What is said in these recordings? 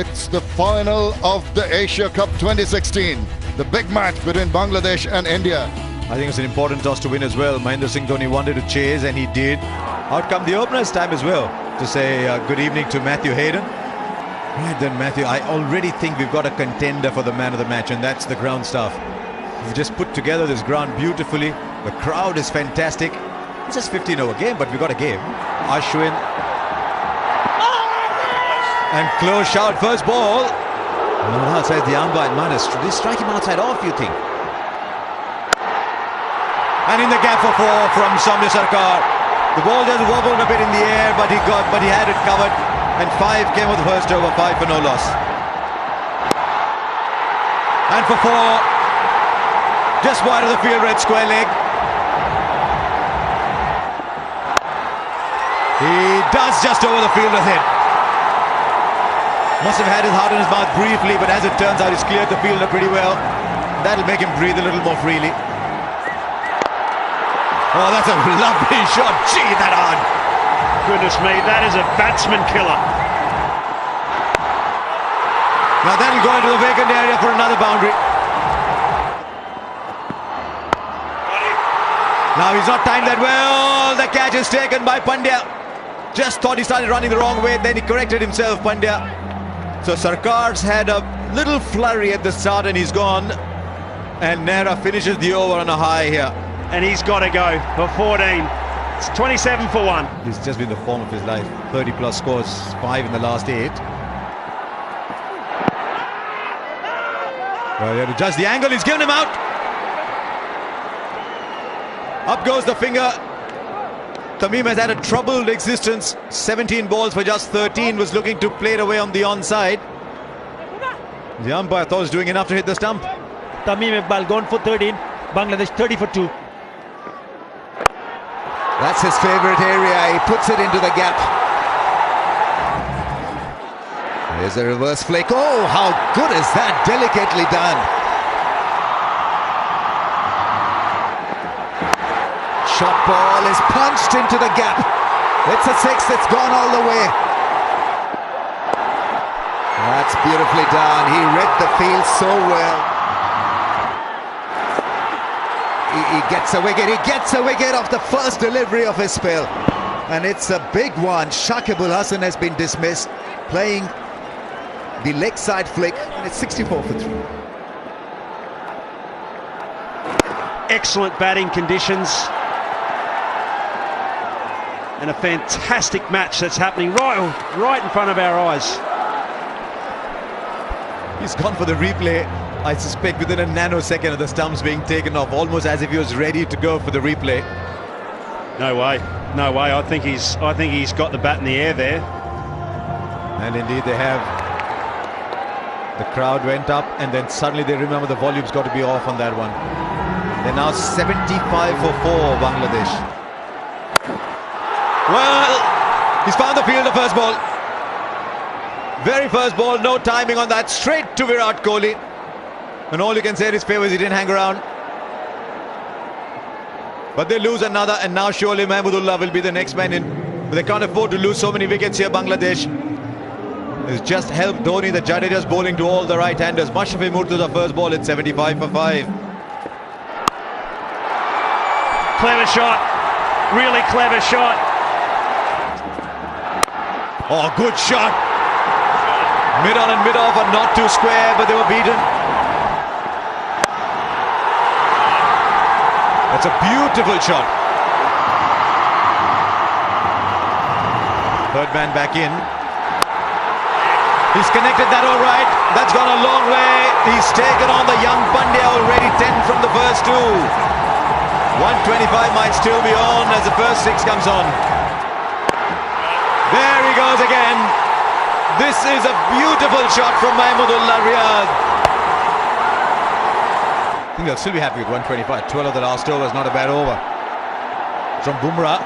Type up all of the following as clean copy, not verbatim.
It's the final of the Asia Cup 2016. The big match between Bangladesh and India. I think it's an important toss to win as well. Mahendra Singh Dhoni wanted to chase and he did. Out come the openers time as well to say good evening to Matthew Hayden. Right then, Matthew, I already think we've got a contender for the man of the match, and that's the ground staff. We've just put together this ground beautifully. The crowd is fantastic. It's just 15 over game, but we've got a game. Ashwin. And close shot, first ball. No, says the umpire. Man, they strike him outside off, you think. And in the gap for four from Samya Sarkar. The ball just wobbled a bit in the air, but he had it covered. And 5 came with the first over, 5 for no loss. And for 4, just wide of the field, red square leg. He does just over the field with it. Must have had his heart in his mouth briefly, but as it turns out, he's cleared the fielder pretty well. That'll make him breathe a little more freely. Oh, that's a lovely shot. Gee, that hard. Goodness me, that is a batsman killer. Now that'll go into the vacant area for another boundary. Now he's not timed that well. The catch is taken by Pandya. Just thought he started running the wrong way, then he corrected himself, Pandya. So Sarkar's had a little flurry at the start and he's gone. And Nehra finishes the over on a high here. And he's got to go for 14. It's 27 for 1. This has just been the form of his life. 30 plus scores, 5 in the last 8. Well, you have to judge the angle. He's given him out. Up goes the finger. Tamim has had a troubled existence. 17 balls for just 13. Was looking to play it away on the onside. The umpire thought he was doing enough to hit the stump. Tamim Iqbal gone for 13. Bangladesh 30 for 2. That's his favourite area. He puts it into the gap. There's a reverse flick. Oh, how good is that? Delicately done. Shot ball is punched into the gap. It's a 6. It's gone all the way. That's beautifully done. He read the field so well. He gets a wicket. He gets a wicket off the first delivery of his spell. And it's a big one. Shakib Al Hasan has been dismissed, playing the leg side flick, and it's 64 for 3. Excellent batting conditions. And a fantastic match that's happening right in front of our eyes. He's gone for the replay. I suspect within a nanosecond of the stumps being taken off, almost as if he was ready to go for the replay. No way, no way. I think he's got the bat in the air there. And indeed they have. The crowd went up, and then suddenly they remember the volume's got to be off on that one. They're now 75 for 4, Bangladesh. Well, he's found the field, the first ball. Very first ball, no timing on that, straight to Virat Kohli. And all you can say in his favour is he didn't hang around. But they lose another, and now surely Mahmudullah will be the next man in. But they can't afford to lose so many wickets here, Bangladesh. It's just helped Dhoni. The Jadeja's bowling to all the right-handers. Mashrafi Murtaza first ball at 75 for 5. Clever shot, really clever shot. Oh, good shot. Mid on and mid off are not too square, but they were beaten. That's a beautiful shot. Third man back in. He's connected that all right. That's gone a long way. He's taken on the young Pandya already. 10 from the first 2. 125 might still be on as the first 6 comes on. There he goes again. This is a beautiful shot from Mahmudullah Riyad. I think they'll still be happy with 125. 12 of the last over is not a bad over. From Bumrah.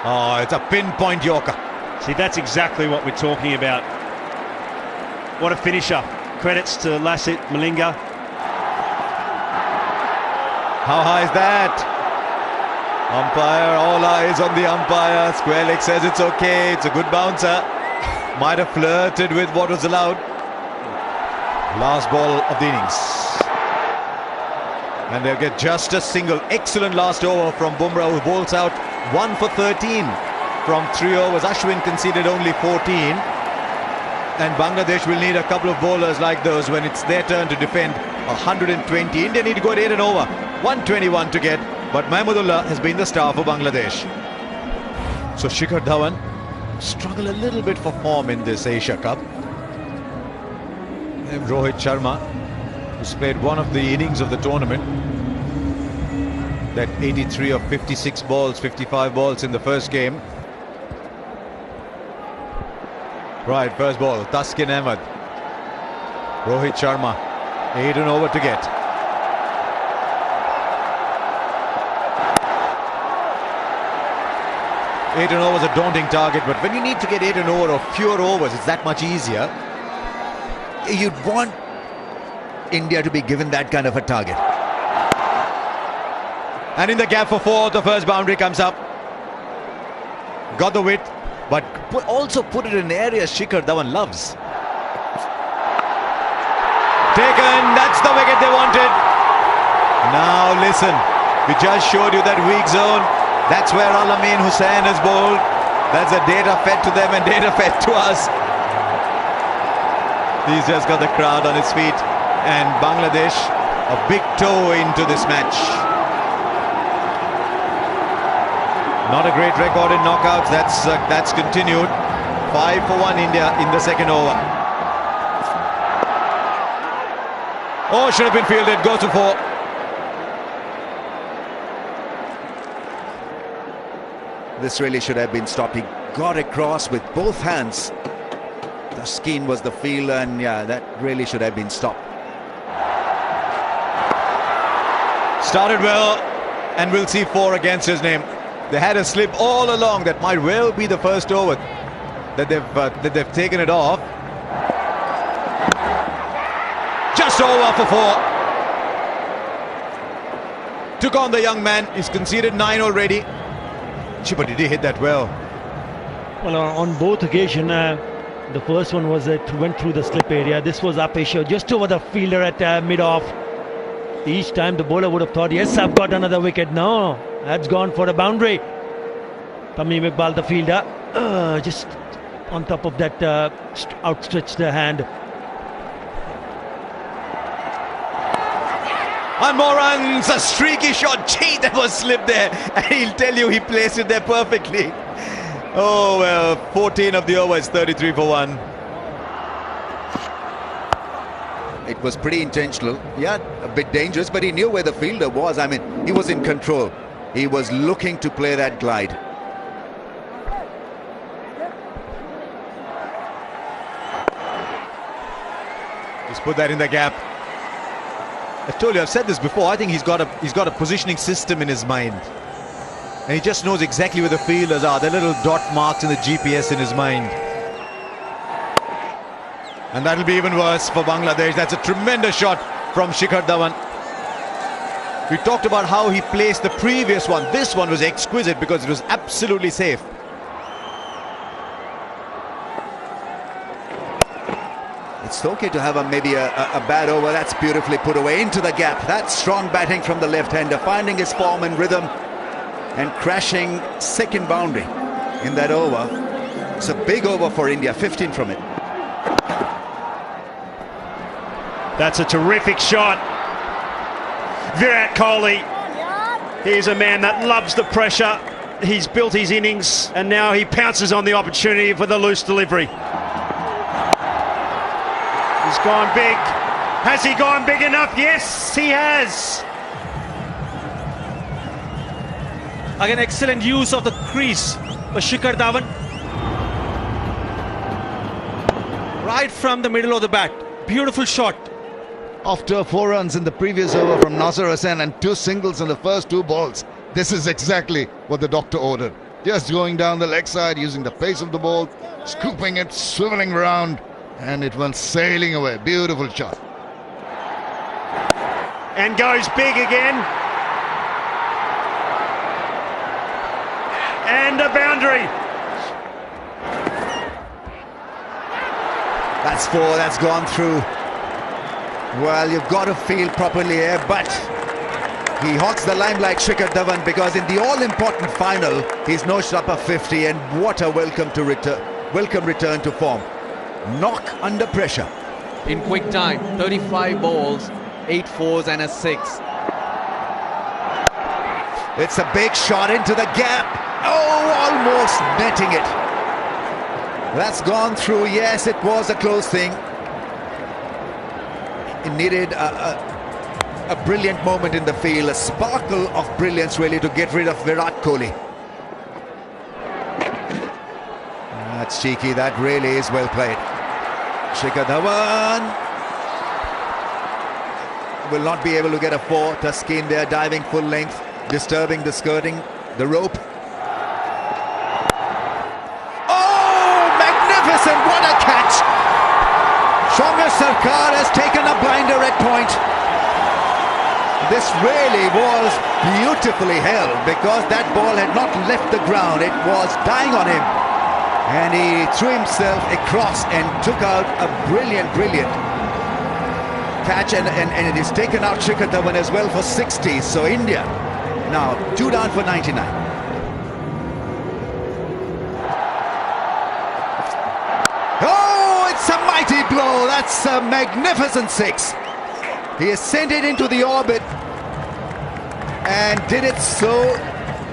Oh, it's a pinpoint yorker. See, that's exactly what we're talking about. What a finisher. Credits to Lassit Malinga. How high is that? Umpire, all eyes on the umpire. Square leg says it's okay. It's a good bouncer. Might have flirted with what was allowed. Last ball of the innings. And they'll get just a single. Excellent last over from Bumrah, who bowls out 1 for 13 from 3 overs. Ashwin conceded only 14. And Bangladesh will need a couple of bowlers like those when it's their turn to defend 120. India need to go at 8 and over. 121 to get. But Mahmudullah has been the star for Bangladesh. So Shikhar Dhawan struggle a little bit for form in this Asia Cup. And Rohit Sharma, who's played one of the innings of the tournament, that 83 of 56 balls, 55 balls in the first game. Right, first ball, Taskin Ahmed. Rohit Sharma, 8 and over to get. Eight and over is a daunting target, but when you need to get 8 and over or fewer overs, it's that much easier. You'd want India to be given that kind of a target. And in the gap for 4, the first boundary comes up. Got the width, but also put it in areas Shikhar Dhawan loves. Taken, that's the wicket they wanted. Now listen, we just showed you that weak zone. That's where Alamin Hussain has bowled. That's the data fed to them and data fed to us. He's just got the crowd on his feet. And Bangladesh, a big toe into this match. Not a great record in knockouts. That's continued. 5 for 1 India in the second over. Oh, should have been fielded. Goes to 4. This really should have been stopped. He got across with both hands. Taskin was the fielder, and yeah, that really should have been stopped. Started well, and we'll see 4 against his name. They had a slip all along. That might well be the first over that they've taken it off. Just over for 4. Took on the young man. He's conceded 9 already. But did he hit that well? Well, on both occasions, the first one was went through the slip area. This was up Asia, just over the fielder at mid-off. Each time the bowler would have thought, yes, I've got another wicket. No, that's gone for a boundary. Tamim Iqbal, the fielder, just on top of that outstretched hand. And more runs, a streaky shot. Gee, that was slip there. And he'll tell you he placed it there perfectly. Oh, well, 14 of the overs, 33 for 1. It was pretty intentional. Yeah, a bit dangerous, but he knew where the fielder was. I mean, he was in control. He was looking to play that glide. Just put that in the gap. I told you, I've said this before, I think he's got a positioning system in his mind. And he just knows exactly where the fielders are. The little dot marks in the GPS in his mind. And that'll be even worse for Bangladesh. That's a tremendous shot from Shikhar Dhawan. We talked about how he placed the previous one. This one was exquisite because it was absolutely safe. It's okay to have maybe a bad over. That's beautifully put away into the gap. That's strong batting from the left-hander, finding his form and rhythm and crashing second boundary in that over. It's a big over for India, 15 from it. That's a terrific shot. Virat Kohli, he's a man that loves the pressure. He's built his innings and now he pounces on the opportunity for the loose delivery. He's gone big. Has he gone big enough? Yes, he has. Again, excellent use of the crease for Shikhar Dhawan. Right from the middle of the bat. Beautiful shot. After 4 runs in the previous over from Nasser Hussain and 2 singles in the first 2 balls, this is exactly what the doctor ordered. Just going down the leg side, using the pace of the ball, scooping it, swiveling around, and it went sailing away. Beautiful shot. And goes big again. And a boundary. That's 4, that's gone through. Well, you've got to feel properly here, but he hogs the limelight, Shikhar Dhawan, because in the all-important final, he's notched up a 50, and what a welcome return to form. Knock under pressure. In quick time, 35 balls, 8 fours and a 6. It's a big shot into the gap. Oh, almost netting it. That's gone through. Yes, it was a close thing. It needed a brilliant moment in the field, a sparkle of brilliance really to get rid of Virat Kohli. That's cheeky, that really is well played. Shikhar Dhawan will not be able to get a 4. Taskeen there diving full length, disturbing the skirting, the rope. Oh, magnificent, what a catch! Shomer Sarkar has taken a blinder at point. This really was beautifully held because that ball had not left the ground. It was dying on him. And he threw himself across and took out a brilliant catch. And it has taken out Shikhar Dhawan as well for 60. So India now 2 down for 99. Oh, it's a mighty blow. That's a magnificent 6. He has sent it into the orbit and did it so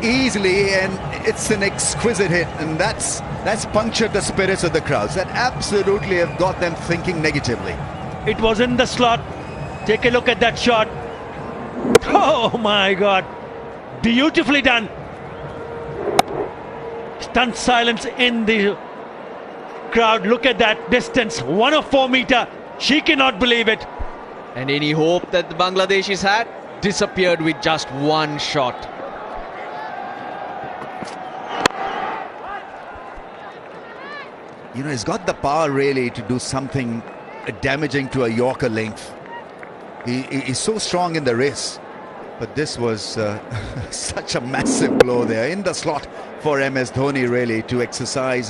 easily, and it's an exquisite hit, and that's punctured the spirits of the crowds. That absolutely have got them thinking negatively. It was in the slot. Take a look at that shot. Oh my God, beautifully done. Stunned silence in the crowd. Look at that distance, 104 meter. She cannot believe it. And any hope that the Bangladeshis had disappeared with just one shot. You know, he's got the power really to do something damaging to a Yorker length. He's so strong in the race. But this was such a massive blow there in the slot for MS Dhoni really to exercise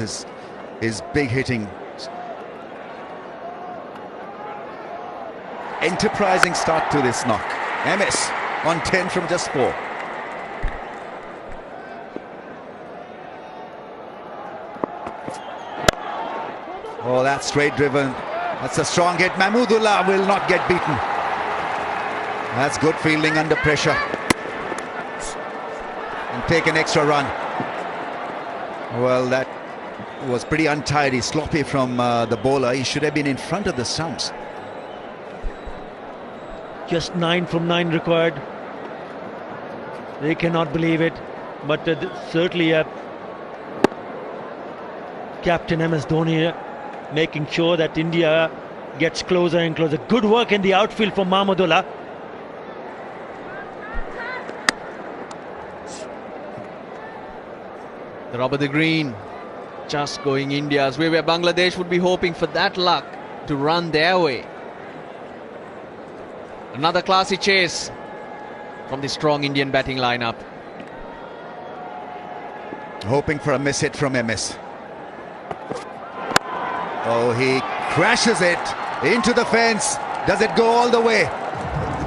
his big hitting. Enterprising start to this knock. MS on 10 from just 4. Oh, that's straight driven. That's a strong hit. Mahmudullah will not get beaten. That's good fielding under pressure. And take an extra run. Well, that was pretty untidy, sloppy from the bowler. He should have been in front of the stumps. Just 9 from 9 required. They cannot believe it, but certainly Captain MS Dhoni making sure that India gets closer and closer. Good work in the outfield for Mahmudullah. The rubber the green, just going India's way, where Bangladesh would be hoping for that luck to run their way. Another classy chase from the strong Indian batting lineup. Hoping for a miss hit from MS. Oh, he crashes it into the fence. Does it go all the way?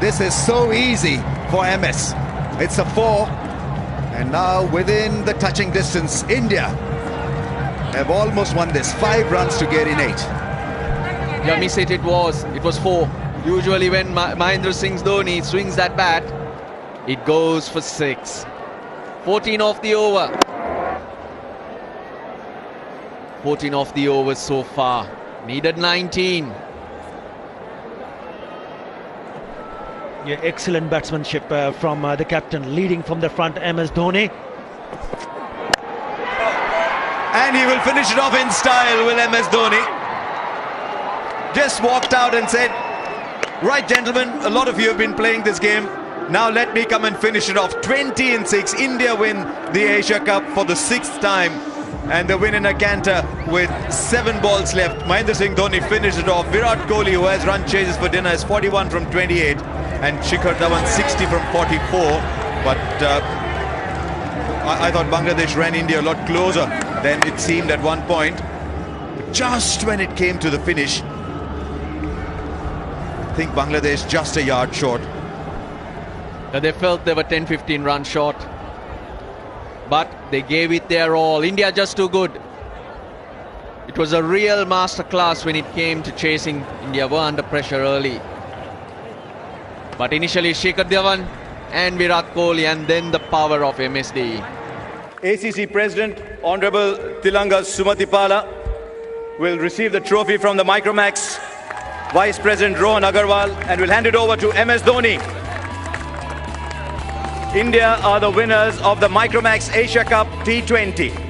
This is so easy for MS. It's a 4. And now within the touching distance, India have almost won this. 5 runs to get in 8. Yeah, miss it was 4. Usually when Mahendra Singh Dhoni swings that bat, it goes for 6. 14 off the over. 14 off the over so far. Needed 19. Yeah, excellent batsmanship from the captain, leading from the front, MS Dhoni. And he will finish it off in style, will MS Dhoni. Just walked out and said, right, gentlemen, a lot of you have been playing this game. Now let me come and finish it off. 20-6. India win the Asia Cup for the 6th time. And they win in a canter with 7 balls left. Mahendra Singh Dhoni finished it off. Virat Kohli, who has run chases for dinner, is 41 from 28. And Shikhar Dhawan 60 from 44. But I thought Bangladesh ran India a lot closer than it seemed at one point. Just when it came to the finish, think Bangladesh just a yard short. They felt they were 10-15 runs short, but they gave it their all. India just too good. It was a real masterclass when it came to chasing. India were under pressure early, but initially Shikhar Dhawan and Virat Kohli, and then the power of MSD. ACC President Honorable Tilanga Sumatipala will receive the trophy from the Micromax Vice President Rohan Agarwal and will hand it over to MS Dhoni. India are the winners of the Micromax Asia Cup T20.